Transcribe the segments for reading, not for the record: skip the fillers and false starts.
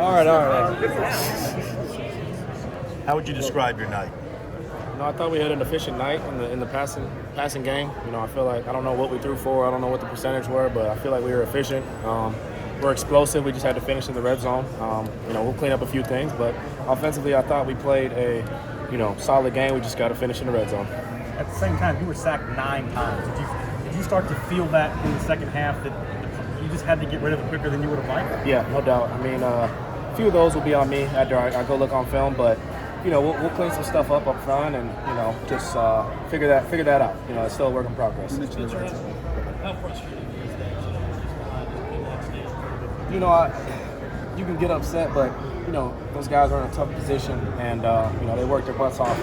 All right. How would you describe your night? I thought we had an efficient night in the passing game. I feel like I don't know what we threw for. I don't know what the percentage were, but I feel like we were efficient. We're explosive. We just had to finish in the red zone. We'll clean up a few things, but offensively, I thought we played a solid game. We just got to finish in the red zone. At the same time, you were sacked 9 times. Did you start to feel that in the second half that you just had to get rid of it quicker than you would have liked? Yeah, no doubt. A few of those will be on me after I go look on film, but we'll clean some stuff up front and just figure that out. It's still a work in progress. How frustrating is that? You can get upset, but those guys are in a tough position, and they work their butts off.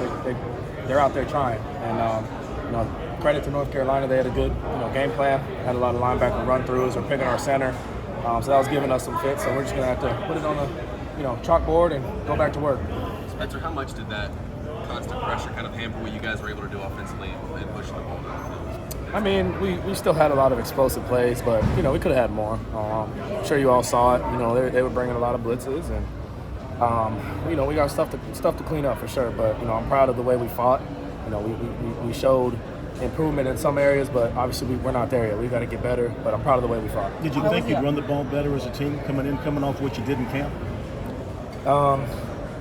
They're out there trying, and credit to North Carolina, they had a good game plan. Had a lot of linebacker run-throughs or picking our center, so that was giving us some fits. So we're just gonna have to put it on the chalkboard and go back to work. Spencer, how much did that constant pressure kind of hamper what you guys were able to do offensively and pushing the ball down the field? We still had a lot of explosive plays, but we could have had more. I'm sure you all saw it. They were bringing a lot of blitzes, and we got stuff to clean up for sure. But I'm proud of the way we fought. We showed improvement in some areas, but obviously we're not there yet. We got to get better. But I'm proud of the way we fought. Did you think you'd run the ball better as a team coming off what you did in camp?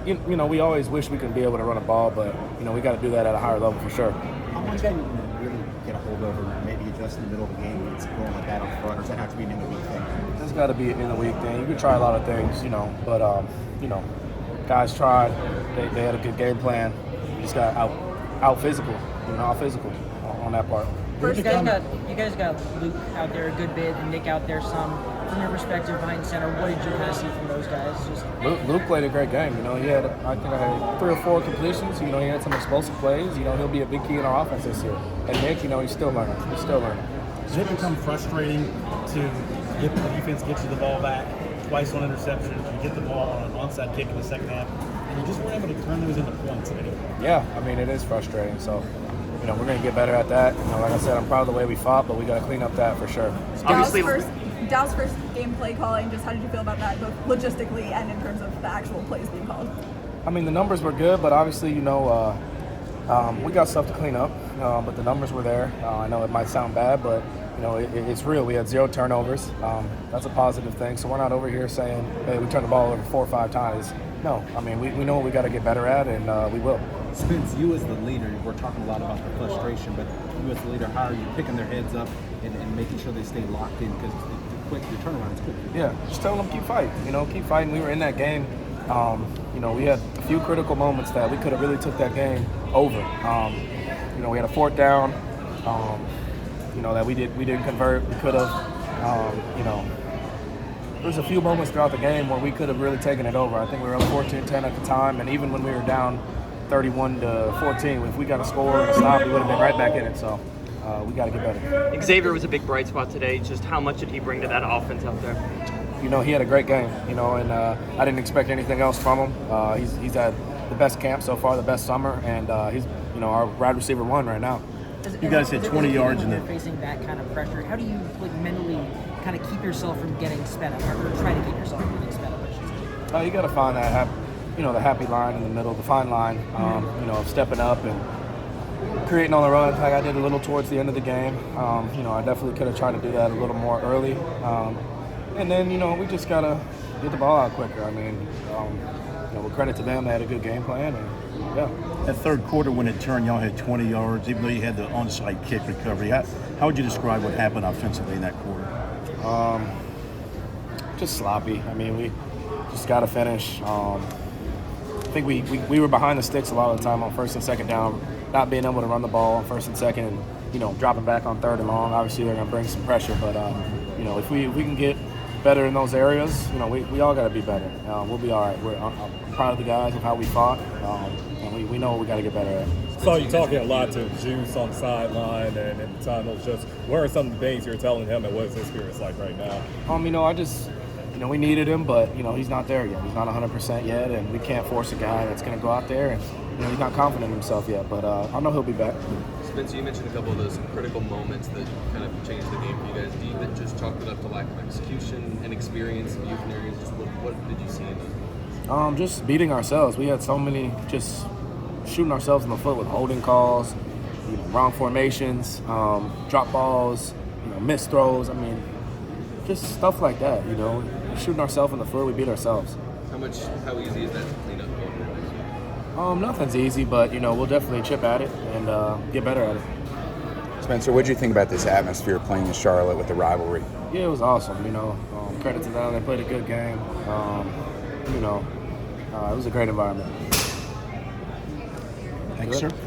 We always wish we could be able to run a ball, but we got to do that at a higher level for sure. How much can you really get a hold of, or maybe adjust in the middle of the game when it's going like that on front, or does that have to be an in-the-week thing? It's got to be an in-the-week thing. You can try a lot of things, but guys tried. They had a good game plan. Just got out physical on that part. You guys got Luke out there a good bit, and Nick out there some. From your perspective behind center, what did you kind of see from those guys? Luke played a great game. He had, I had 3 or 4 completions. He had some explosive plays. He'll be a big key in our offense this year. And Nick, he's still learning. Does it become frustrating to get the defense get you the ball back twice on interception, you get the ball on an onside kick in the second half, and you just weren't able to turn those into points anymore? Yeah, it is frustrating. So, we're going to get better at that. Like I said, I'm proud of the way we fought, but we got to clean up that for sure. Dallas' first game play calling, just how did you feel about that, both logistically and in terms of the actual plays being called? The numbers were good, but obviously, we got stuff to clean up, but the numbers were there. I know it might sound bad, but, it's real. We had 0 turnovers. That's a positive thing. So we're not over here saying, hey, we turned the ball over 4 or 5 times. No, we know what we got to get better at, and we will. Spence, you as the leader, we're talking a lot about the frustration, but you as the leader, how are you picking their heads up and making sure they stay locked in? Because the turnaround is quick. Yeah, just telling them keep fighting. Keep fighting. We were in that game. We had a few critical moments that we could have really took that game over. We had a 4th down. That we didn't convert. We could have. There's a few moments throughout the game where we could have really taken it over. I think we were up 14-10 at the time, and even when we were down 31-14, if we got a score and a stop, we would have been right back in it. So we got to get better. Xavier was a big bright spot today. Just how much did he bring to that offense out there? He had a great game. And I didn't expect anything else from him. He's had the best camp so far, the best summer, and he's our wide receiver 1 right now. You guys hit 20 yards in it. Facing that kind of pressure, how do you mentally kind of keep yourself from getting sped up, or try to keep yourself from getting sped up? You got to find that the happy line in the middle, the fine line, of stepping up and creating on the run like I did a little towards the end of the game. I definitely could have tried to do that a little more early. And then, we just got to get the ball out quicker. With credit to them, they had a good game plan. And, yeah. That third quarter when it turned, y'all had 20 yards, even though you had the onside kick recovery. How would you describe what happened offensively in that quarter? Just sloppy. We just got to finish. I think we were behind the sticks a lot of the time on 1st and 2nd down, not being able to run the ball on 1st and 2nd, and dropping back on 3rd and long. Obviously, they're going to bring some pressure, but if we can get better in those areas, we all got to be better. We'll be all right. I'm proud of the guys of how we fought, and we know what we got to get better at. Saw you talking a lot to Zeus on the sideline, and at the time, it was just what are some of the things you're telling him, and what is his experience like right now? I just. We needed him, but, he's not there yet. He's not 100% yet, and we can't force a guy that's going to go out there, and, he's not confident in himself yet. But I know he'll be back. Spencer, you mentioned a couple of those critical moments that kind of changed the game for you guys. Do you just chalk it up to lack of execution and experience in youth areas? Just what did you see in those? Just beating ourselves. We had so many just shooting ourselves in the foot with holding calls, wrong formations, drop balls, missed throws. I mean, just stuff like that. Shooting ourselves in the foot, we beat ourselves. How easy is that to clean up going forward next week? Nothing's easy, but we'll definitely chip at it and get better at it. Spencer, what did you think about this atmosphere playing in Charlotte with the rivalry? Yeah, it was awesome. Credit to them; they played a good game. It was a great environment. Thanks, sir.